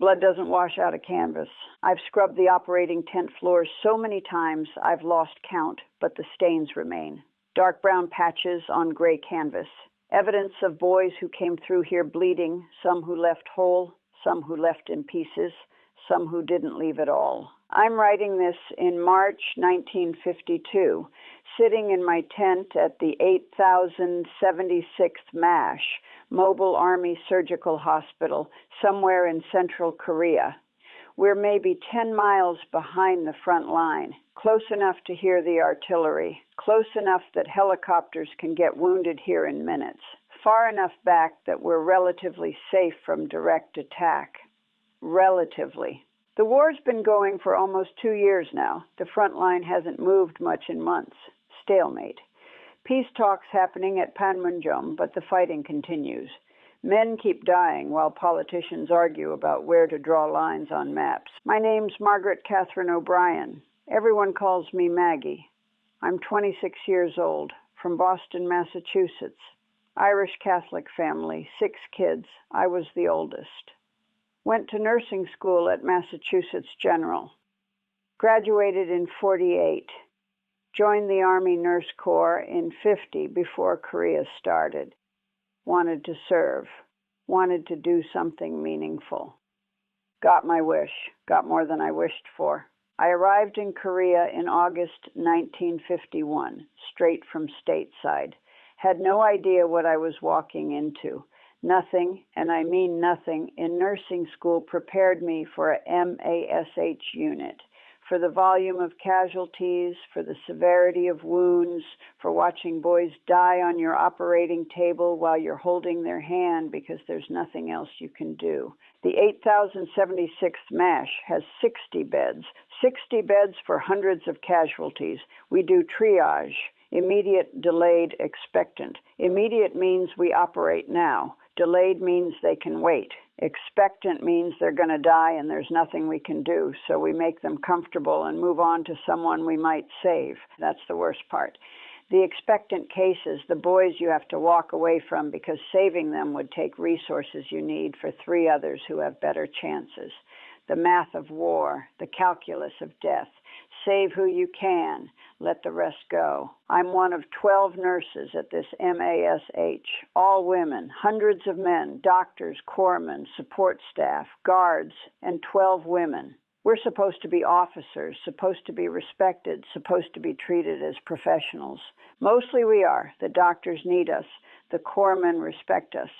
Blood doesn't wash out a canvas. I've scrubbed the operating tent floors so many times I've lost count, but the stains remain. Dark brown patches on gray canvas. Evidence of boys who came through here bleeding, some who left whole, some who left in pieces, some who didn't leave at all. I'm writing this in March 1952, sitting in my tent at the 8076th MASH, Mobile Army Surgical Hospital, somewhere in central Korea. We're maybe 10 miles behind the front line, close enough to hear the artillery, close enough that helicopters can get wounded here in minutes, far enough back that we're relatively safe from direct attack. Relatively. The war's been going for almost 2 years now. The front line hasn't moved much in months. Stalemate. Peace talks happening at Panmunjom, but the fighting continues. Men keep dying while politicians argue about where to draw lines on maps. My name's Margaret Catherine O'Brien. Everyone calls me Maggie. I'm 26 years old, from Boston, Massachusetts. Irish Catholic family, 6 kids. I was the oldest. Went to nursing school at Massachusetts General. Graduated in 48. Joined the Army Nurse Corps in 50 before Korea started. Wanted to serve. Wanted to do something meaningful. Got my wish. Got more than I wished for. I arrived in Korea in August 1951, straight from stateside. Had no idea what I was walking into. Nothing, and I mean nothing, in nursing school prepared me for a MASH unit, for the volume of casualties, for the severity of wounds, for watching boys die on your operating table while you're holding their hand because there's nothing else you can do. The 8076th MASH has 60 beds for hundreds of casualties. We do triage, immediate, delayed, expectant. Immediate means we operate now. Delayed means they can wait. Expectant means they're going to die and there's nothing we can do, so we make them comfortable and move on to someone we might save. That's the worst part. The expectant cases, the boys you have to walk away from because saving them would take resources you need for 3 others who have better chances. The math of war, the calculus of death. Save who you can, let the rest go. I'm one of 12 nurses at this MASH, all women, hundreds of men, doctors, corpsmen, support staff, guards, and 12 women. We're supposed to be officers, supposed to be respected, supposed to be treated as professionals. Mostly we are. The doctors need us. The corpsmen respect us.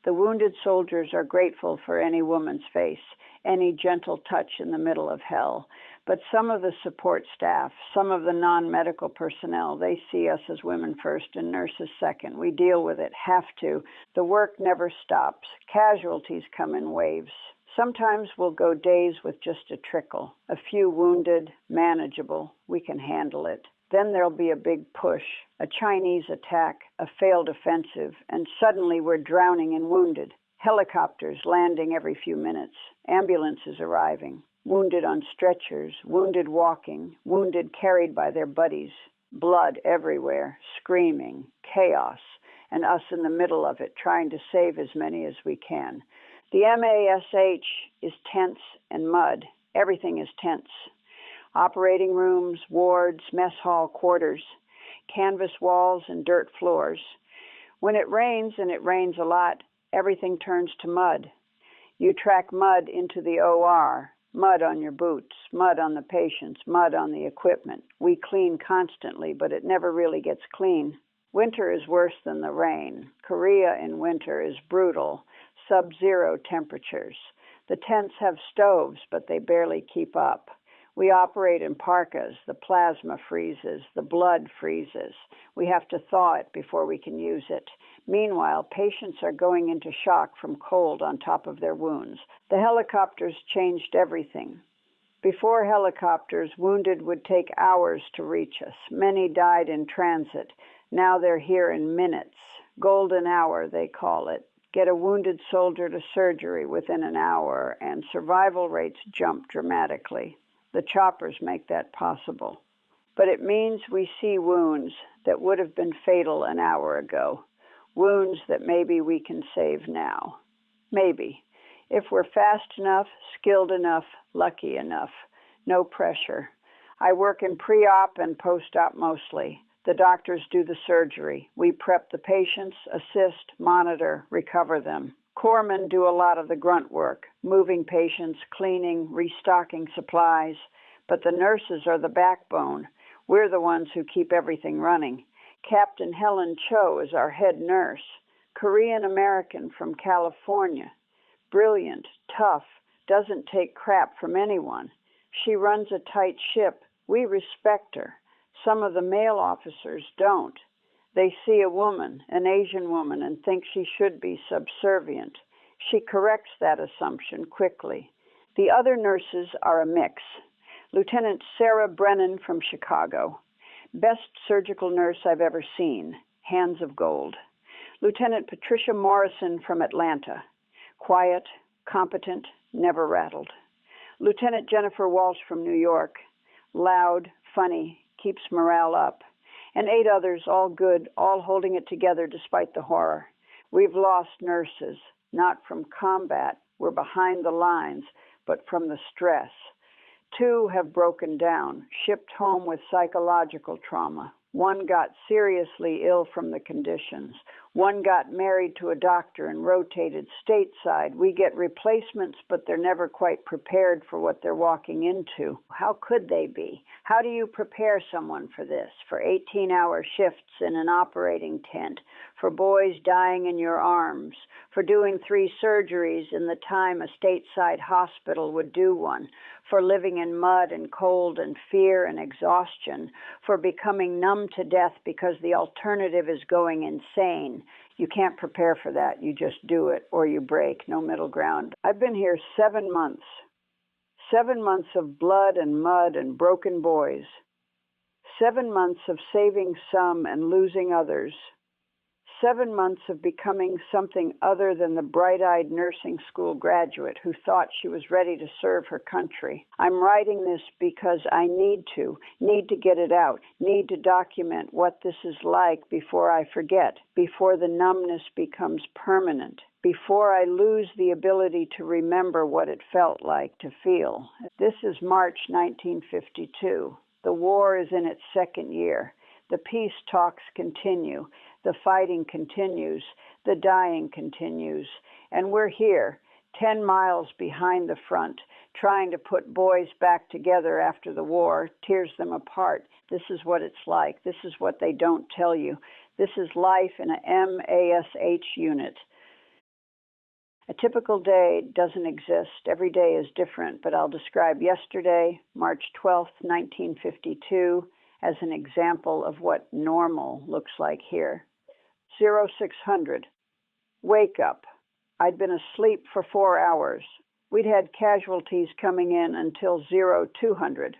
The wounded soldiers are grateful for any woman's face, any gentle touch in the middle of hell. But some of the support staff, some of the non-medical personnel, they see us as women first and nurses second. We deal with it, have to. The work never stops. Casualties come in waves. Sometimes we'll go days with just a trickle, a few wounded, manageable. We can handle it. Then there'll be a big push, a Chinese attack, a failed offensive, and suddenly we're drowning in wounded. Helicopters landing every few minutes, ambulances arriving, wounded on stretchers, wounded walking, wounded carried by their buddies, blood everywhere, screaming, chaos, and us in the middle of it trying to save as many as we can. The MASH is tents and mud. Everything is tents. Operating rooms, wards, mess hall, quarters, canvas walls and dirt floors. When it rains, and it rains a lot, everything turns to mud. You track mud into the OR, mud on your boots, mud on the patients, mud on the equipment. We clean constantly, but it never really gets clean. Winter is worse than the rain. Korea in winter is brutal, sub-zero temperatures. The tents have stoves, but they barely keep up. We operate in parkas. The plasma freezes. The blood freezes. We have to thaw it before we can use it. Meanwhile, patients are going into shock from cold on top of their wounds. The helicopters changed everything. Before helicopters, wounded would take hours to reach us. Many died in transit. Now they're here in minutes. Golden hour, they call it. Get a wounded soldier to surgery within an hour, and survival rates jump dramatically. The choppers make that possible. But it means we see wounds that would have been fatal an hour ago. Wounds that maybe we can save now. Maybe. If we're fast enough, skilled enough, lucky enough. No pressure. I work in pre-op and post-op mostly. The doctors do the surgery. We prep the patients, assist, monitor, recover them. Corpsmen do a lot of the grunt work, moving patients, cleaning, restocking supplies. But the nurses are the backbone. We're the ones who keep everything running. Captain Helen Cho is our head nurse, Korean American from California. Brilliant, tough, doesn't take crap from anyone. She runs a tight ship. We respect her. Some of the male officers don't. They see a woman, an Asian woman, and think she should be subservient. She corrects that assumption quickly. The other nurses are a mix. Lieutenant Sarah Brennan from Chicago. Best surgical nurse I've ever seen. Hands of gold. Lieutenant Patricia Morrison from Atlanta. Quiet, competent, never rattled. Lieutenant Jennifer Walsh from New York. Loud, funny, keeps morale up. And 8 others, all good, all holding it together despite the horror. We've lost nurses, not from combat, we're behind the lines, but from the stress. 2 have broken down, shipped home with psychological trauma. 1 got seriously ill from the conditions. 1 got married to a doctor and rotated stateside. We get replacements, but they're never quite prepared for what they're walking into. How could they be? How do you prepare someone for this? For 18-hour shifts in an operating tent, for boys dying in your arms, for doing 3 surgeries in the time a stateside hospital would do one, for living in mud and cold and fear and exhaustion, for becoming numb to death because the alternative is going insane. You can't prepare for that. You just do it or you break. No middle ground. I've been here 7 months. 7 months of blood and mud and broken boys. 7 months of saving some and losing others. 7 months of becoming something other than the bright-eyed nursing school graduate who thought she was ready to serve her country. I'm writing this because I need to get it out, need to document what this is like before I forget, before the numbness becomes permanent, before I lose the ability to remember what it felt like to feel. This is March 1952. The war is in its 2nd year. The peace talks continue. The fighting continues. The dying continues. And we're here, 10 miles behind the front, trying to put boys back together after the war, tears them apart. This is what it's like. This is what they don't tell you. This is life in a MASH unit. A typical day doesn't exist. Every day is different, but I'll describe yesterday, March 12th, 1952, as an example of what normal looks like here. 0600. Wake up. I'd been asleep for 4 hours. We'd had casualties coming in until 0200.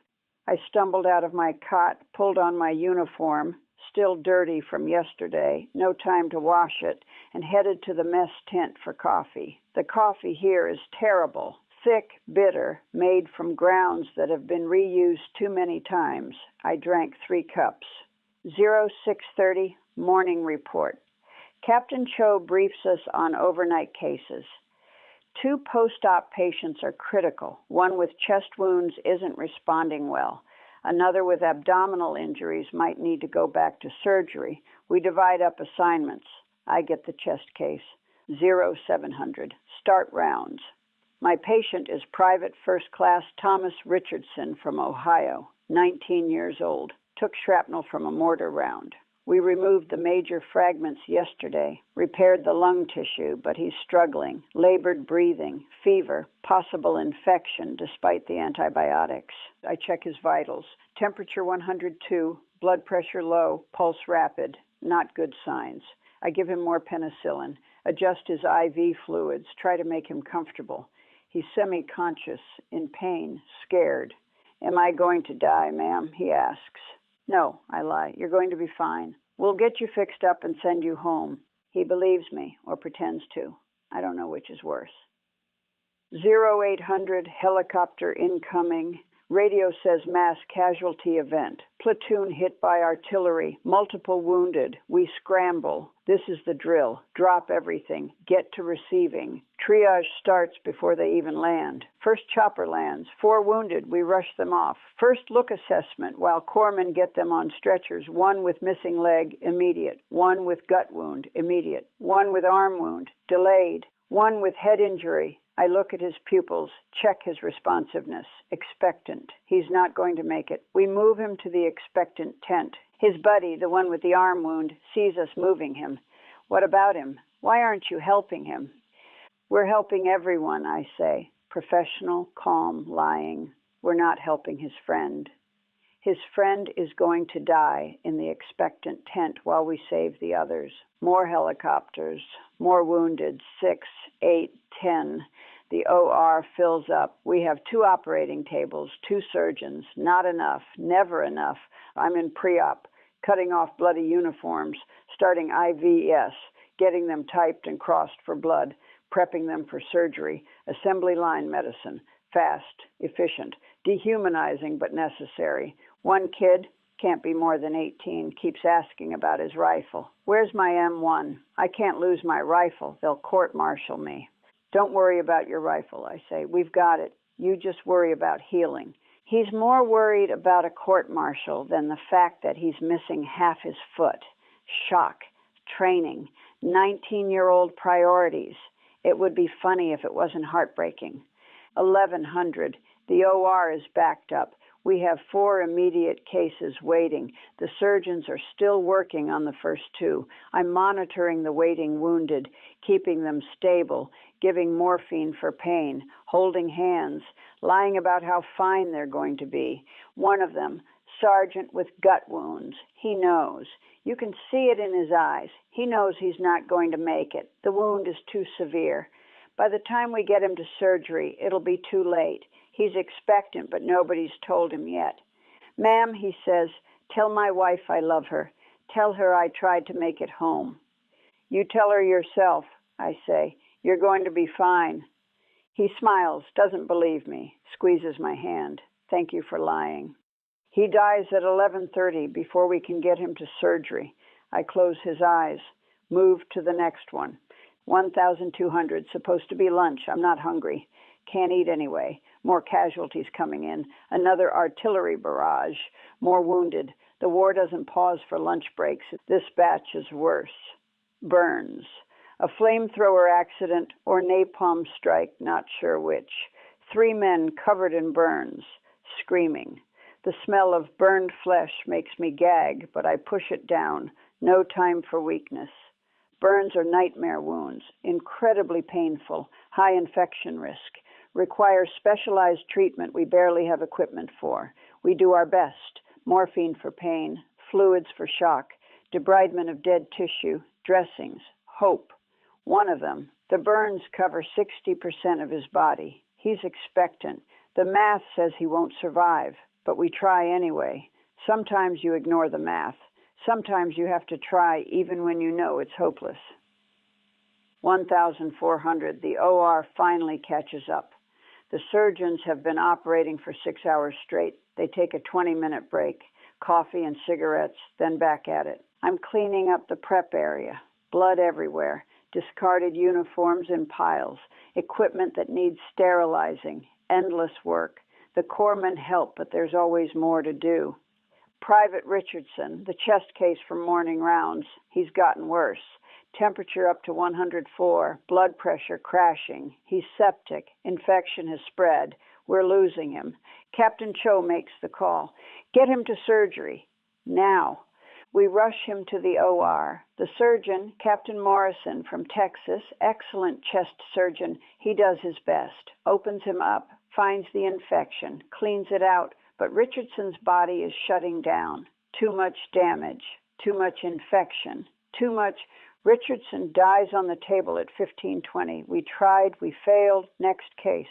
I stumbled out of my cot, pulled on my uniform, still dirty from yesterday, no time to wash it, and headed to the mess tent for coffee. The coffee here is terrible. Thick, bitter, made from grounds that have been reused too many times. I drank 3 cups. 0630, morning report. Captain Cho briefs us on overnight cases. 2 post-op patients are critical. 1 with chest wounds isn't responding well. Another with abdominal injuries might need to go back to surgery. We divide up assignments. I get the chest case. 0700, start rounds. My patient is Private First Class Thomas Richardson from Ohio, 19 years old. Took shrapnel from a mortar round. We removed the major fragments yesterday, repaired the lung tissue, but he's struggling. Labored breathing, fever, possible infection despite the antibiotics. I check his vitals. Temperature 102, blood pressure low, pulse rapid. Not good signs. I give him more penicillin, adjust his IV fluids, try to make him comfortable. He's semi-conscious, in pain, scared. Am I going to die, ma'am? He asks. No, I lie. You're going to be fine. We'll get you fixed up and send you home. He believes me, or pretends to. I don't know which is worse. 0800, helicopter incoming. Radio says mass casualty event. Platoon hit by artillery. Multiple wounded. We scramble. This is the drill. Drop everything. Get to receiving. Triage starts before they even land. First chopper lands. 4 wounded. We rush them off. First look assessment while corpsmen get them on stretchers. 1 with missing leg, immediate. 1 with gut wound, immediate. 1 with arm wound, delayed. 1 with head injury. I look at his pupils, check his responsiveness. Expectant. He's not going to make it. We move him to the expectant tent. His buddy, the one with the arm wound, sees us moving him. What about him? Why aren't you helping him? We're helping everyone, I say. Professional, calm, lying. We're not helping his friend. His friend is going to die in the expectant tent while we save the others. More helicopters, more wounded, 6, 8, 10. The OR fills up. We have 2 operating tables, 2 surgeons. Not enough, never enough. I'm in pre-op, cutting off bloody uniforms, starting IVS, getting them typed and crossed for blood, prepping them for surgery, assembly line medicine, fast, efficient, dehumanizing but necessary. One kid, can't be more than 18, keeps asking about his rifle. Where's my M1? I can't lose my rifle. They'll court-martial me. Don't worry about your rifle, I say. We've got it. You just worry about healing. He's more worried about a court-martial than the fact that he's missing half his foot. Shock, training, 19-year-old priorities. It would be funny if it wasn't heartbreaking. 1100. The OR is backed up. We have 4 immediate cases waiting. The surgeons are still working on the first 2. I'm monitoring the waiting wounded, keeping them stable, giving morphine for pain, holding hands, lying about how fine they're going to be. One of them, sergeant with gut wounds. He knows. You can see it in his eyes. He knows he's not going to make it. The wound is too severe. By the time we get him to surgery, it'll be too late. He's expectant, but nobody's told him yet. Ma'am, he says, tell my wife I love her. Tell her I tried to make it home. You tell her yourself, I say. You're going to be fine. He smiles, doesn't believe me, squeezes my hand. Thank you for lying. He dies at 11:30 before we can get him to surgery. I close his eyes, move to the next one. 1,200, supposed to be lunch. I'm not hungry. Can't eat anyway. More casualties coming in. Another artillery barrage. More wounded. The war doesn't pause for lunch breaks. This batch is worse. Burns. A flamethrower accident or napalm strike, not sure which. 3 men covered in burns, screaming. The smell of burned flesh makes me gag, but I push it down. No time for weakness. Burns are nightmare wounds, incredibly painful, high infection risk. Require specialized treatment we barely have equipment for. We do our best. Morphine for pain, fluids for shock, debridement of dead tissue, dressings, hope. One of them, the burns cover 60% of his body. He's expectant. The math says he won't survive, but we try anyway. Sometimes you ignore the math. Sometimes you have to try even when you know it's hopeless. 1,400, the OR finally catches up. The surgeons have been operating for 6 hours straight. They take a 20-minute break, coffee and cigarettes, then back at it. I'm cleaning up the prep area. Blood everywhere, discarded uniforms in piles, equipment that needs sterilizing, endless work. The corpsmen help, but there's always more to do. Private Richardson, the chest case from morning rounds, he's gotten worse. Temperature up to 104, blood pressure crashing. He's septic, infection has spread. We're losing him. Captain Cho makes the call. Get him to surgery, now. We rush him to the OR. The surgeon, Captain Morrison from Texas, excellent chest surgeon, he does his best. Opens him up, finds the infection, cleans it out, but Richardson's body is shutting down. Too much damage, too much infection, too much. Richardson dies on the table at 15:20. We tried, we failed, next case.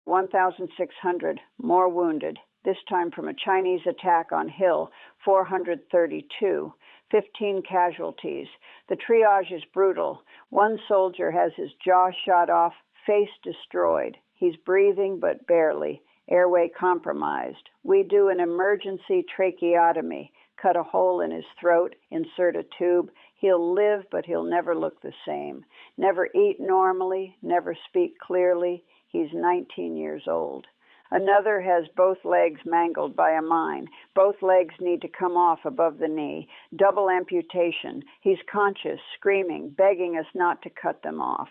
1,600, more wounded, this time from a Chinese attack on Hill, 432, 15 casualties. The triage is brutal. One soldier has his jaw shot off, face destroyed. He's breathing, but barely. airway compromised. We do an emergency tracheotomy, cut a hole in his throat, insert a tube. He'll live, but he'll never look the same. Never eat normally, never speak clearly. He's 19 years old. Another has both legs mangled by a mine. Both legs need to come off above the knee. Double amputation. He's conscious, screaming, begging us not to cut them off.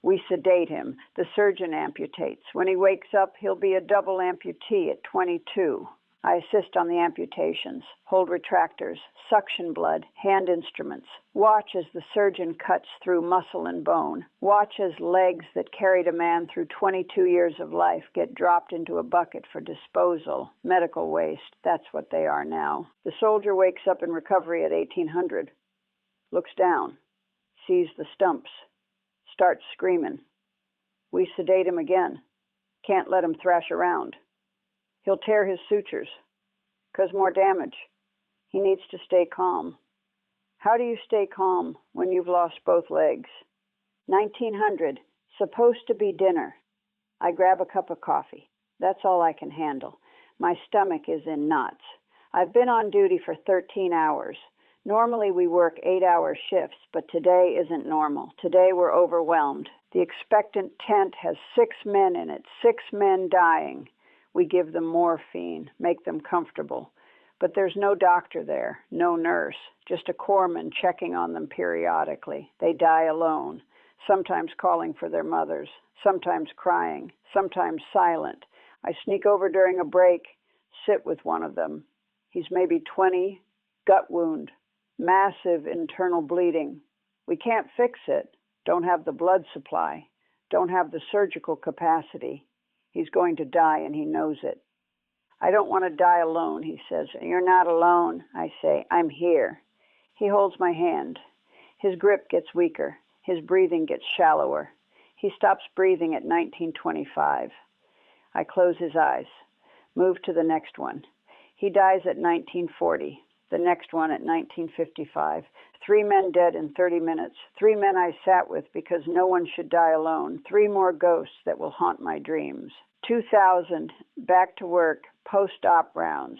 We sedate him. The surgeon amputates. When he wakes up, he'll be a double amputee at 22. I assist on the amputations, hold retractors, suction blood, hand instruments. Watch as the surgeon cuts through muscle and bone. Watch as legs that carried a man through 22 years of life get dropped into a bucket for disposal. Medical waste, that's what they are now. The soldier wakes up in recovery at 1800, looks down, sees the stumps, starts screaming. We sedate him again. Can't let him thrash around. He'll tear his sutures, cause more damage. He needs to stay calm. How do you stay calm when you've lost both legs? 1900, supposed to be dinner. I grab a cup of coffee. That's all I can handle. My stomach is in knots. I've been on duty for 13 hours. Normally we work 8-hour shifts, but today isn't normal. Today we're overwhelmed. The expectant tent has 6 men in it, 6 men dying. We give them morphine, make them comfortable. But there's no doctor there, no nurse, just a corpsman checking on them periodically. They die alone, sometimes calling for their mothers, sometimes crying, sometimes silent. I sneak over during a break, sit with one of them. He's maybe 20, gut wound, massive internal bleeding. We can't fix it, don't have the blood supply, don't have the surgical capacity. He's going to die, and he knows it. I don't want to die alone, he says. You're not alone, I say. I'm here. He holds my hand. His grip gets weaker. His breathing gets shallower. He stops breathing at 1925. I close his eyes, move to the next one. He dies at 1940, the next one at 1955. 3 men dead in 30 minutes. 3 men I sat with because no one should die alone. 3 more ghosts that will haunt my dreams. 2000, back to work, post-op rounds,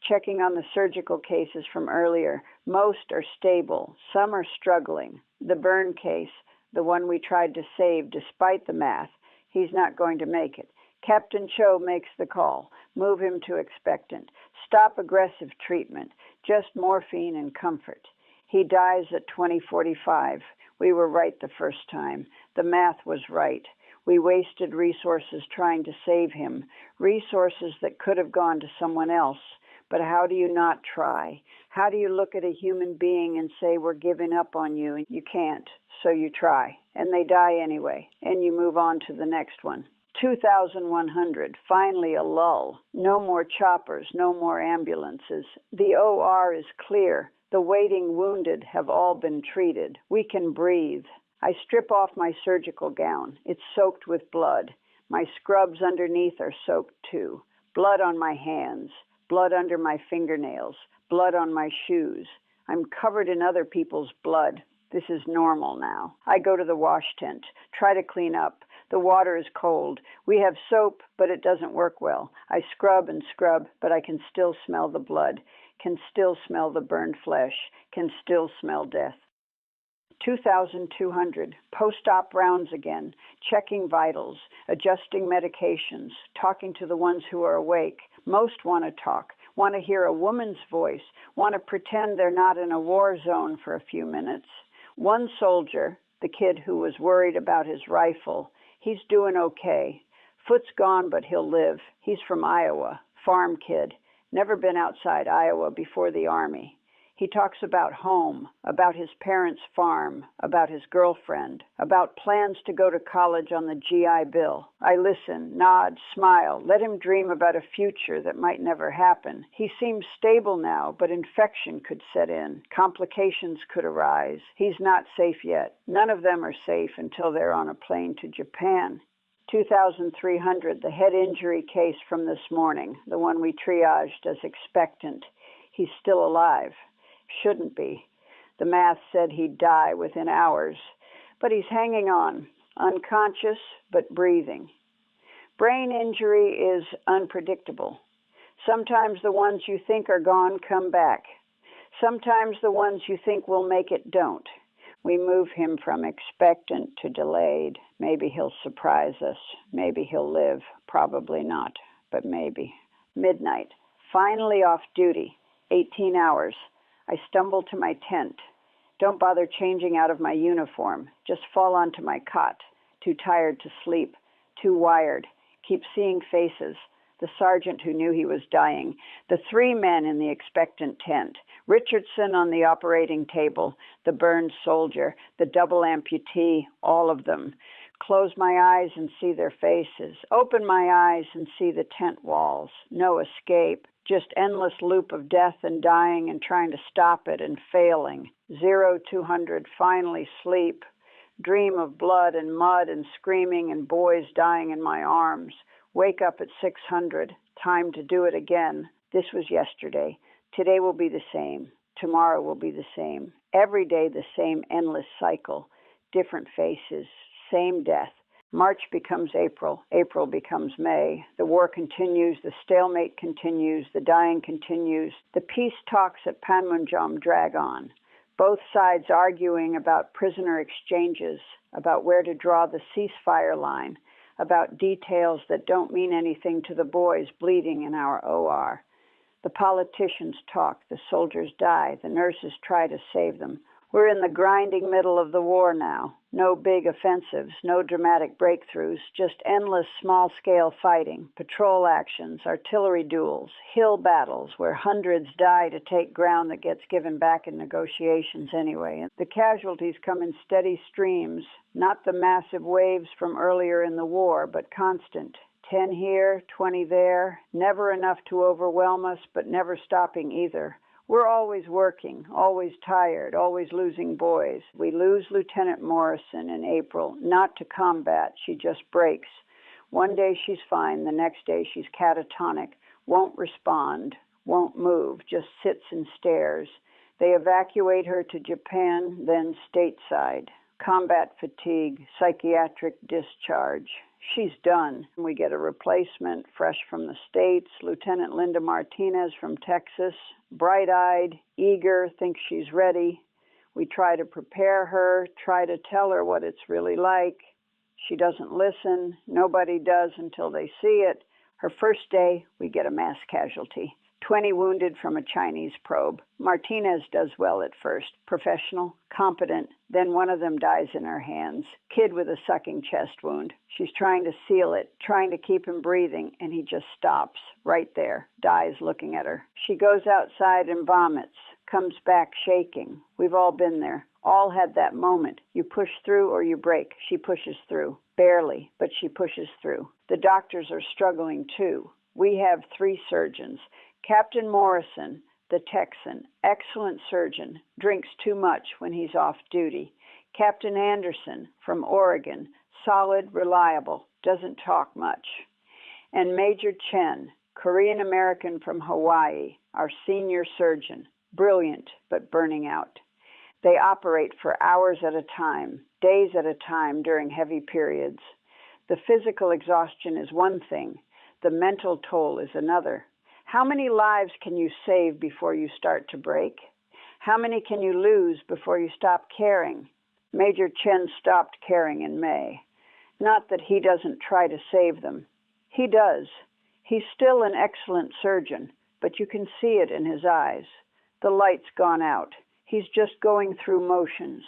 checking on the surgical cases from earlier. Most are stable. Some are struggling. The burn case, the one we tried to save despite the math, he's not going to make it. Captain Cho makes the call. Move him to expectant. Stop aggressive treatment. Just morphine and comfort. He dies at 2045. We were right the first time. The math was right. We wasted resources trying to save him, resources that could have gone to someone else. But how do you not try? How do you look at a human being and say, we're giving up on you? You can't, so you try. And they die anyway, and you move on to the next one. 2,100, finally a lull. No more choppers, no more ambulances. The OR is clear. The waiting wounded have all been treated. We can breathe. I strip off my surgical gown. It's soaked with blood. My scrubs underneath are soaked too. Blood on my hands, blood under my fingernails, blood on my shoes. I'm covered in other people's blood. This is normal now. I go to the wash tent, try to clean up. The water is cold. We have soap, but it doesn't work well. I scrub and scrub, but I can still smell the blood, can still smell the burned flesh, can still smell death. 2,200, post-op rounds again, checking vitals, adjusting medications, talking to the ones who are awake. Most want to talk, want to hear a woman's voice, want to pretend they're not in a war zone for a few minutes. One soldier, the kid who was worried about his rifle, he's doing okay. Foot's gone, but he'll live. He's from Iowa, farm kid, never been outside Iowa before the Army. He talks about home, about his parents' farm, about his girlfriend, about plans to go to college on the GI Bill. I listen, nod, smile, let him dream about a future that might never happen. He seems stable now, but infection could set in. Complications could arise. He's not safe yet. None of them are safe until they're on a plane to Japan. 2,300, the head injury case from this morning, the one we triaged as expectant. He's still alive. Shouldn't be. The math said he'd die within hours, but he's hanging on, unconscious but breathing. Brain injury is unpredictable. Sometimes the ones you think are gone come back. Sometimes the ones you think will make it don't. We move him from expectant to delayed. Maybe he'll surprise us. Maybe he'll live. Probably not, but maybe. Midnight. Finally off duty. 18 hours. I stumble to my tent. Don't bother changing out of my uniform. Just fall onto my cot. Too tired to sleep. Too wired. Keep seeing faces. The sergeant who knew he was dying. The 3 men in the expectant tent. Richardson on the operating table. The burned soldier. The double amputee. All of them. Close my eyes and see their faces. Open my eyes and see the tent walls. No escape. Just endless loop of death and dying and trying to stop it and failing. 0-200, finally sleep. Dream of blood and mud and screaming and boys dying in my arms. Wake up at 600. Time to do it again. This was yesterday. Today will be the same. Tomorrow will be the same. Every day the same endless cycle. Different faces. Same death. March becomes April. April becomes May. The war continues. The stalemate continues. The dying continues. The peace talks at Panmunjom drag on. Both sides arguing about prisoner exchanges, about where to draw the ceasefire line, about details that don't mean anything to the boys bleeding in our OR. The politicians talk. The soldiers die. The nurses try to save them. We're in the grinding middle of the war now. No big offensives, no dramatic breakthroughs, just endless small-scale fighting, patrol actions, artillery duels, hill battles where hundreds die to take ground that gets given back in negotiations anyway. And the casualties come in steady streams, not the massive waves from earlier in the war, but constant. 10 here, 20 there, never enough to overwhelm us, but never stopping either. We're always working, always tired, always losing boys. We lose Lieutenant Morrison in April, not to combat, she just breaks. One day she's fine, the next day she's catatonic, won't respond, won't move, just sits and stares. They evacuate her to Japan, then stateside. Combat fatigue, psychiatric discharge. She's done. We get a replacement, fresh from the States, Lieutenant Linda Martinez from Texas, bright-eyed, eager, thinks she's ready. We try to prepare her, try to tell her what it's really like. She doesn't listen. Nobody does until they see it. Her first day, we get a mass casualty. 20 wounded from a Chinese probe. Martinez does well at first. Professional, competent. Then one of them dies in her hands. Kid with a sucking chest wound. She's trying to seal it, trying to keep him breathing, and he just stops right there, dies looking at her. She goes outside and vomits, comes back shaking. We've all been there. All had that moment. You push through or you break. She pushes through. Barely, but she pushes through. The doctors are struggling too. We have 3 surgeons. Captain Morrison, the Texan, excellent surgeon, drinks too much when he's off duty. Captain Anderson from Oregon, solid, reliable, doesn't talk much. And Major Chen, Korean American from Hawaii, our senior surgeon, brilliant but burning out. They operate for hours at a time, days at a time during heavy periods. The physical exhaustion is one thing, the mental toll is another. How many lives can you save before you start to break? How many can you lose before you stop caring? Major Chen stopped caring in May. Not that he doesn't try to save them. He does. He's still an excellent surgeon, but you can see it in his eyes. The light's gone out. He's just going through motions.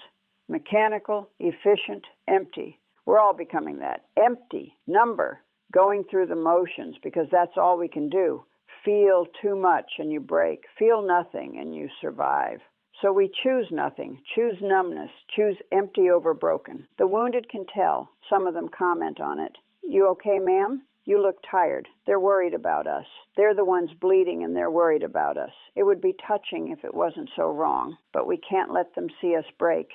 Mechanical, efficient, empty. We're all becoming that. Empty, number, going through the motions because that's all we can do. Feel too much and you break. Feel nothing and you survive. So we choose nothing, choose numbness, choose empty over broken. The wounded can tell. Some of them comment on it. You okay, ma'am? You look tired. They're worried about us. They're the ones bleeding and they're worried about us. It would be touching if it wasn't so wrong, but we can't let them see us break.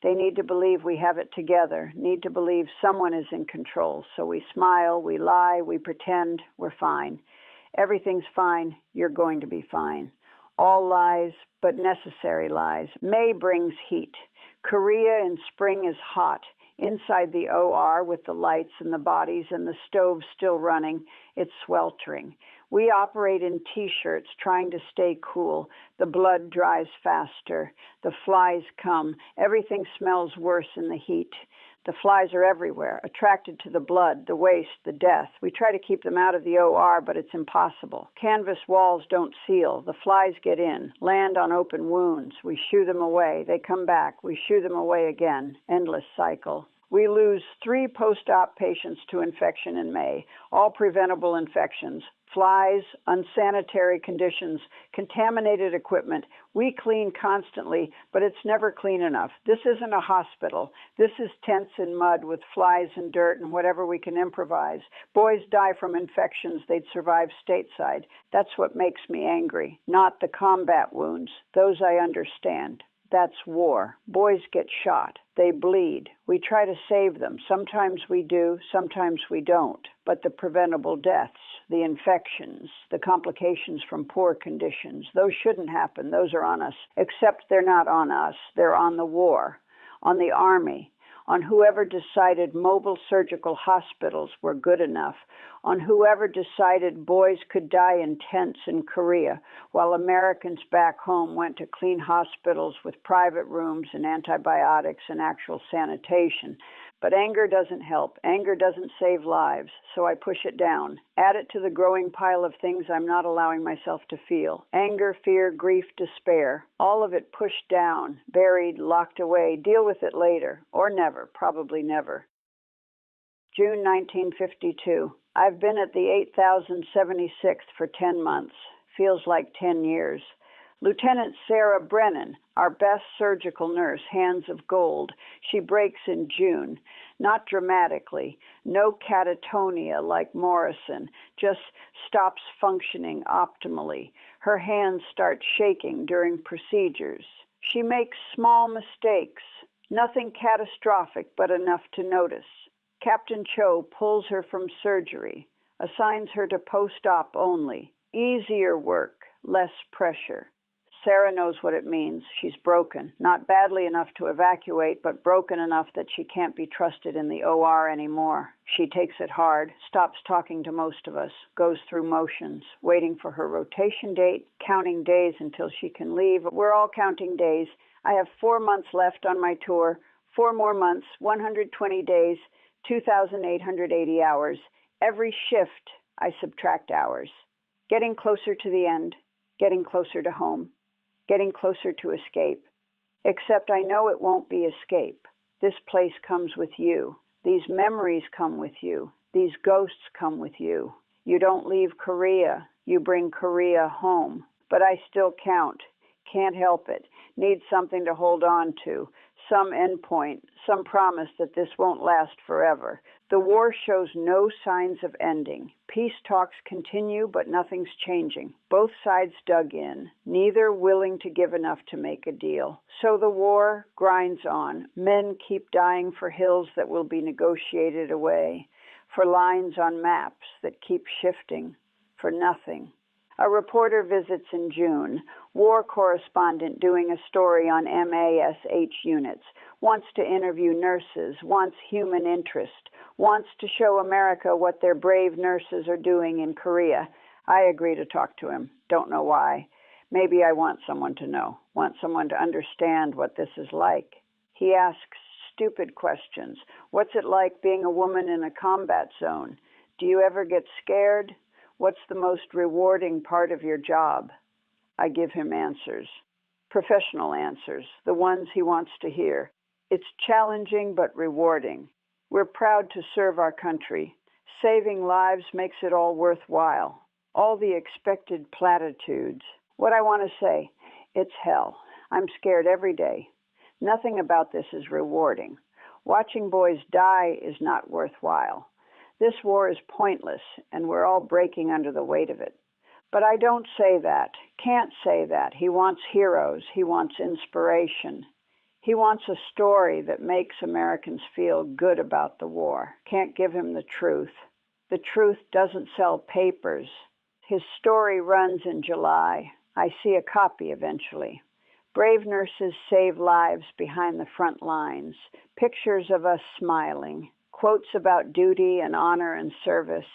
They need to believe we have it together, need to believe someone is in control. So we smile, we lie, we pretend we're fine. Everything's fine, you're going to be fine. All lies, but necessary lies. May brings heat. Korea in spring is hot. Inside the OR with the lights and the bodies and the stove still running, it's sweltering. We operate in t-shirts trying to stay cool. The blood dries faster. The flies come. Everything smells worse in the heat. The flies are everywhere, attracted to the blood, the waste, the death. We try to keep them out of the OR, but it's impossible. Canvas walls don't seal. The flies get in, land on open wounds. We shoo them away. They come back. We shoo them away again. Endless cycle. We lose 3 post-op patients to infection in May, all preventable infections. Flies, unsanitary conditions, contaminated equipment. We clean constantly, but it's never clean enough. This isn't a hospital. This is tents and mud with flies and dirt and whatever we can improvise. Boys die from infections they'd survive stateside. That's what makes me angry, not the combat wounds. Those I understand. That's war. Boys get shot. They bleed. We try to save them. Sometimes we do, sometimes we don't. But the preventable deaths, the infections, the complications from poor conditions, those shouldn't happen. Those are on us. Except they're not on us. They're on the war, on the Army, on whoever decided mobile surgical hospitals were good enough, on whoever decided boys could die in tents in Korea, while Americans back home went to clean hospitals with private rooms and antibiotics and actual sanitation. But anger doesn't help. Anger doesn't save lives, so I push it down. Add it to the growing pile of things I'm not allowing myself to feel. Anger, fear, grief, despair. All of it pushed down, buried, locked away. Deal with it later. Or never. Probably never. June 1952. I've been at the 8076th for 10 months. Feels like 10 years. Lieutenant Sarah Brennan, our best surgical nurse, hands of gold. She breaks in June. Not dramatically. No catatonia like Morrison. Just stops functioning optimally. Her hands start shaking during procedures. She makes small mistakes. Nothing catastrophic, but enough to notice. Captain Cho pulls her from surgery. Assigns her to post-op only. Easier work. Less pressure. Sarah knows what it means. She's broken. Not badly enough to evacuate, but broken enough that she can't be trusted in the OR anymore. She takes it hard, stops talking to most of us, goes through motions, waiting for her rotation date, counting days until she can leave. We're all counting days. I have 4 months left on my tour, 4 more months, 120 days, 2,880 hours. Every shift, I subtract hours. Getting closer to the end, getting closer to home. Getting closer to escape. Except I know it won't be escape. This place comes with you. These memories come with you. These ghosts come with you. You don't leave Korea. You bring Korea home. But I still count. Can't help it. Need something to hold on to. Some endpoint. Some promise that this won't last forever. The war shows no signs of ending. Peace talks continue, but nothing's changing. Both sides dug in, neither willing to give enough to make a deal. So the war grinds on. Men keep dying for hills that will be negotiated away, for lines on maps that keep shifting, for nothing. A reporter visits in June, war correspondent doing a story on MASH units, wants to interview nurses, wants human interest, wants to show America what their brave nurses are doing in Korea. I agree to talk to him. Don't know why. Maybe I want someone to know, want someone to understand what this is like. He asks stupid questions. What's it like being a woman in a combat zone? Do you ever get scared? What's the most rewarding part of your job? I give him answers. Professional answers, the ones he wants to hear. It's challenging but rewarding. We're proud to serve our country. Saving lives makes it all worthwhile. All the expected platitudes. What I want to say, it's hell. I'm scared every day. Nothing about this is rewarding. Watching boys die is not worthwhile. This war is pointless, and we're all breaking under the weight of it. But I don't say that, can't say that. He wants heroes. He wants inspiration. He wants a story that makes Americans feel good about the war. Can't give him the truth. The truth doesn't sell papers. His story runs in July. I see a copy eventually. Brave nurses save lives behind the front lines. Pictures of us smiling. Quotes about duty and honor and service.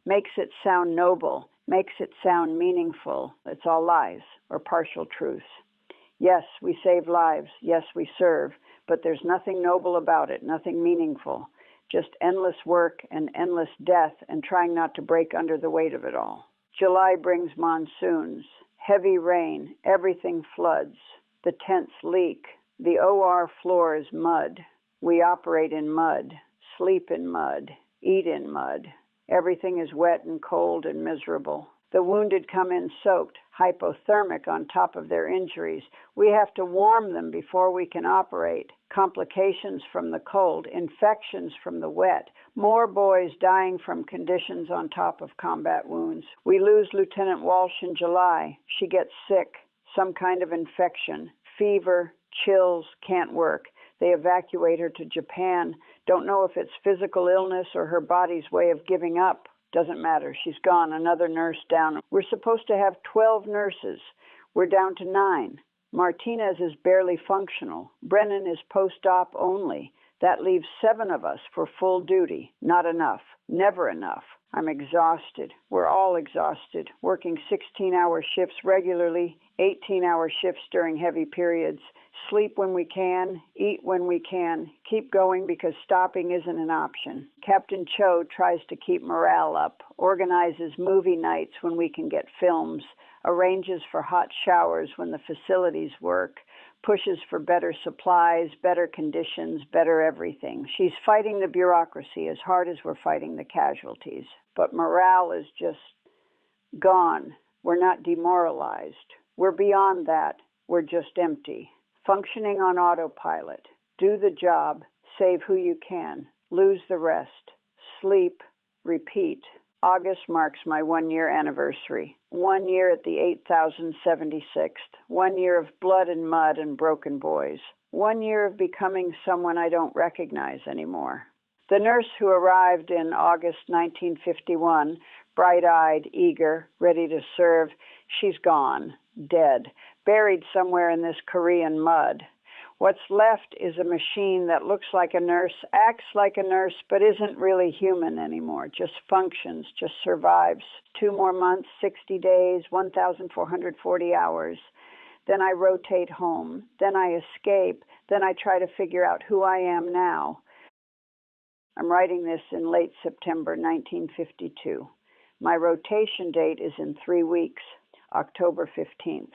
Makes it sound noble. Makes it sound meaningful. It's all lies or partial truths. Yes, we save lives. Yes, we serve. But there's nothing noble about it, nothing meaningful. Just endless work and endless death and trying not to break under the weight of it all. July brings monsoons. Heavy rain. Everything floods. The tents leak. The OR floor is mud. We operate in mud, sleep in mud, eat in mud. Everything is wet and cold and miserable. The wounded come in soaked, hypothermic on top of their injuries. We have to warm them before we can operate. Complications from the cold, infections from the wet, more boys dying from conditions on top of combat wounds. We lose Lieutenant Walsh in July. She gets sick, some kind of infection, fever, chills, can't work. They evacuate her to Japan. Don't know if it's physical illness or her body's way of giving up. Doesn't matter. She's gone. Another nurse down. We're supposed to have 12 nurses. We're down to 9. Martinez is barely functional. Brennan is post-op only. That leaves 7 of us for full duty. Not enough. Never enough. I'm exhausted. We're all exhausted. Working 16-hour shifts regularly, 18-hour shifts during heavy periods. Sleep when we can, eat when we can, keep going because stopping isn't an option. Captain Cho tries to keep morale up, organizes movie nights when we can get films, arranges for hot showers when the facilities work, pushes for better supplies, better conditions, better everything. She's fighting the bureaucracy as hard as we're fighting the casualties. But morale is just gone. We're not demoralized. We're beyond that. We're just empty. Functioning on autopilot. Do the job. Save who you can. Lose the rest. Sleep. Repeat. August marks my 1-year anniversary. 1 year at the 8,076th. 1 year of blood and mud and broken boys. 1 year of becoming someone I don't recognize anymore. The nurse who arrived in August 1951, bright-eyed, eager, ready to serve, she's gone, dead, buried somewhere in this Korean mud. What's left is a machine that looks like a nurse, acts like a nurse, but isn't really human anymore, just functions, just survives. 2 more months, 60 days, 1,440 hours. Then I rotate home. Then I escape. Then I try to figure out who I am now. I'm writing this in late September 1952. My rotation date is in 3 weeks, October 15th.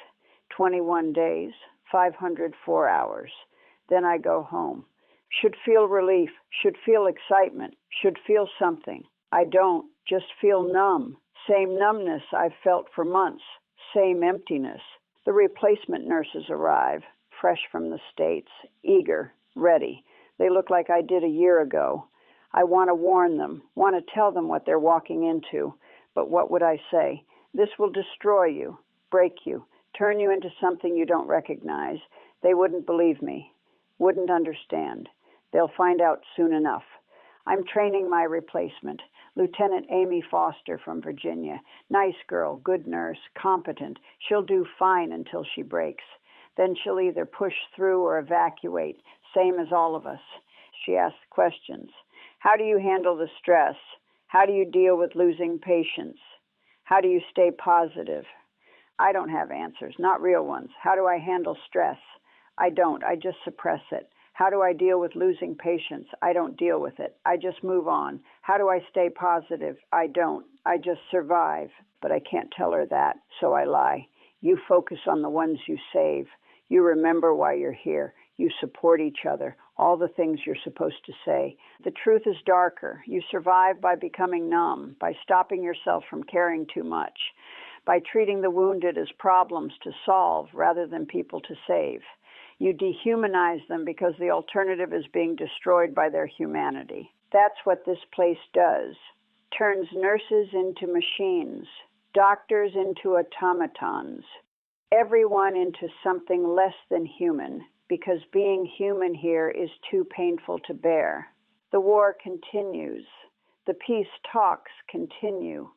21 days, 504 hours. Then I go home. Should feel relief, should feel excitement, should feel something. I don't, just feel numb. Same numbness I've felt for months. Same emptiness. The replacement nurses arrive, fresh from the States, eager, ready. They look like I did a year ago. I want to warn them, want to tell them what they're walking into. But what would I say? This will destroy you, break you, turn you into something you don't recognize. They wouldn't believe me, wouldn't understand. They'll find out soon enough. I'm training my replacement, Lieutenant Amy Foster from Virginia. Nice girl, good nurse, competent. She'll do fine until she breaks. Then she'll either push through or evacuate, same as all of us. She asks questions. How do you handle the stress? How do you deal with losing patients? How do you stay positive? I don't have answers, not real ones. How do I handle stress? I don't. I just suppress it. How do I deal with losing patients? I don't deal with it. I just move on. How do I stay positive? I don't. I just survive. But I can't tell her that, so I lie. You focus on the ones you save. You remember why you're here. You support each other. All the things you're supposed to say. The truth is darker. You survive by becoming numb, by stopping yourself from caring too much, by treating the wounded as problems to solve rather than people to save. You dehumanize them because the alternative is being destroyed by their humanity. That's what this place does. Turns nurses into machines, doctors into automatons, everyone into something less than human, because being human here is too painful to bear. The war continues. The peace talks continue,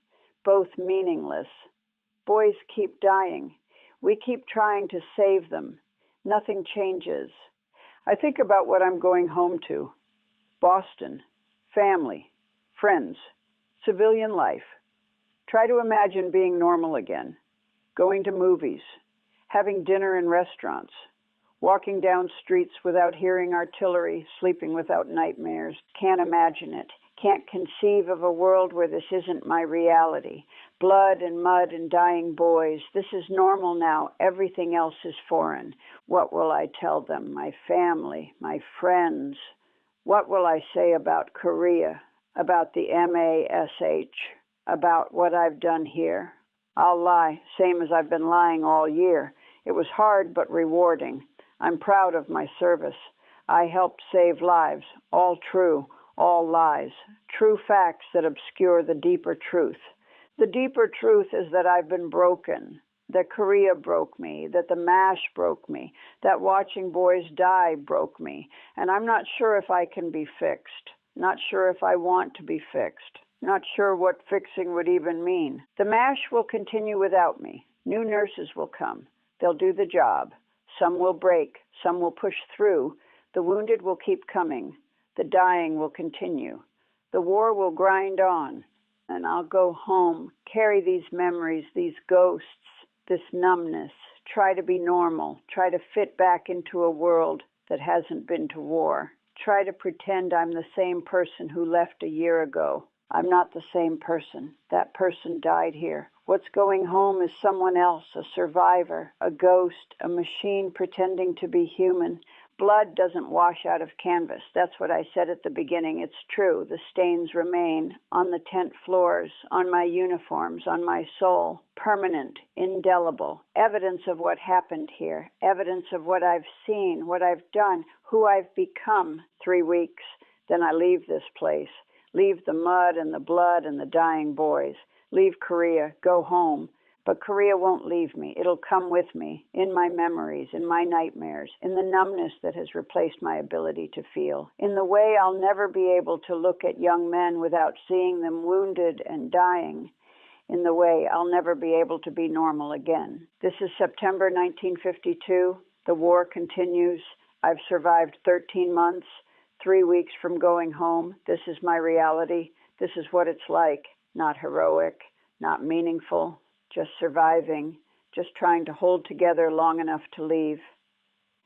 both meaningless. Boys keep dying. We keep trying to save them. Nothing changes. I think about what I'm going home to. Boston, family, friends, civilian life. Try to imagine being normal again. Going to movies, having dinner in restaurants, walking down streets without hearing artillery, sleeping without nightmares. Can't imagine it. Can't conceive of a world where this isn't my reality. Blood and mud and dying boys. This is normal now. Everything else is foreign. What will I tell them? My family, my friends. What will I say about Korea, about the MASH, about what I've done here? I'll lie, same as I've been lying all year. It was hard but rewarding. I'm proud of my service. I helped save lives, all true, all lies, true facts that obscure the deeper truth. The deeper truth is that I've been broken, that Korea broke me, that the MASH broke me, that watching boys die broke me, and I'm not sure if I can be fixed, not sure if I want to be fixed, not sure what fixing would even mean. The MASH will continue without me. New nurses will come. They'll do the job. Some will break, some will push through. The wounded will keep coming. The dying will continue. The war will grind on, and I'll go home, carry these memories, these ghosts, this numbness, try to be normal, try to fit back into a world that hasn't been to war. Try to pretend I'm the same person who left a year ago. I'm not the same person. That person died here. What's going home is someone else, a survivor, a ghost, a machine pretending to be human. Blood doesn't wash out of canvas. That's what I said at the beginning. It's true. The stains remain on the tent floors, on my uniforms, on my soul. Permanent, indelible. Evidence of what happened here. Evidence of what I've seen, what I've done, who I've become. 3 weeks. Then I leave this place. Leave the mud and the blood and the dying boys. Leave Korea. Go home. But Korea won't leave me. It'll come with me, in my memories, in my nightmares, in the numbness that has replaced my ability to feel, in the way I'll never be able to look at young men without seeing them wounded and dying, in the way I'll never be able to be normal again. This is September 1952. The war continues. I've survived 13 months, 3 weeks from going home. This is my reality. This is what it's like. Not heroic, not meaningful. Just surviving, just trying to hold together long enough to leave.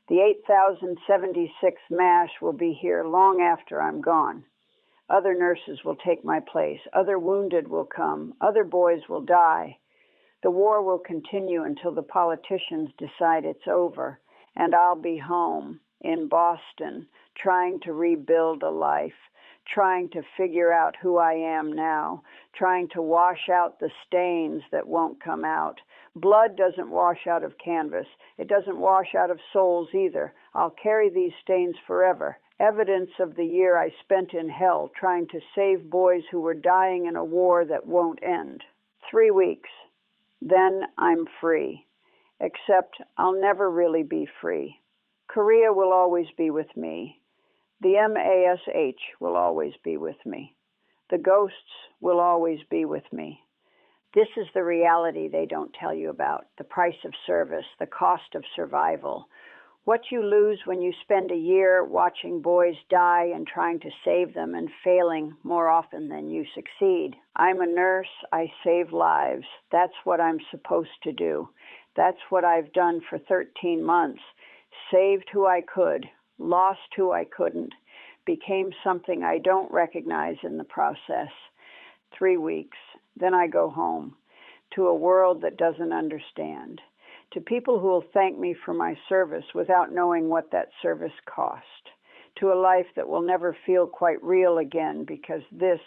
The 8,076 MASH will be here long after I'm gone. Other nurses will take my place. Other wounded will come. Other boys will die. The war will continue until the politicians decide it's over, and I'll be home in Boston, trying to rebuild a life, trying to figure out who I am now, trying to wash out the stains that won't come out. Blood doesn't wash out of canvas. It doesn't wash out of souls either. I'll carry these stains forever. Evidence of the year I spent in hell trying to save boys who were dying in a war that won't end. 3 weeks. Then I'm free. Except I'll never really be free. Korea will always be with me. The MASH will always be with me. The ghosts will always be with me. This is the reality they don't tell you about, the price of service, the cost of survival. What you lose when you spend a year watching boys die and trying to save them and failing more often than you succeed. I'm a nurse. I save lives. That's what I'm supposed to do. That's what I've done for 13 months. Saved who I could. Lost who I couldn't, became something I don't recognize in the process. 3 weeks, then I go home, to a world that doesn't understand, to people who will thank me for my service without knowing what that service cost, to a life that will never feel quite real again because this,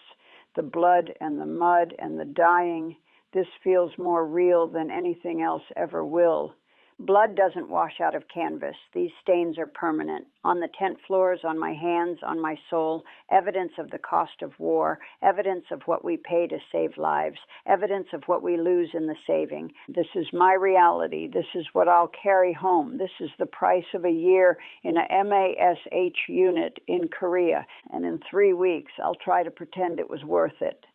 the blood and the mud and the dying, this feels more real than anything else ever will. Blood doesn't wash out of canvas. These stains are permanent. On the tent floors, on my hands, on my soul, evidence of the cost of war, evidence of what we pay to save lives, evidence of what we lose in the saving. This is my reality. This is what I'll carry home. This is the price of a year in a MASH unit in Korea. And in 3 weeks, I'll try to pretend it was worth it.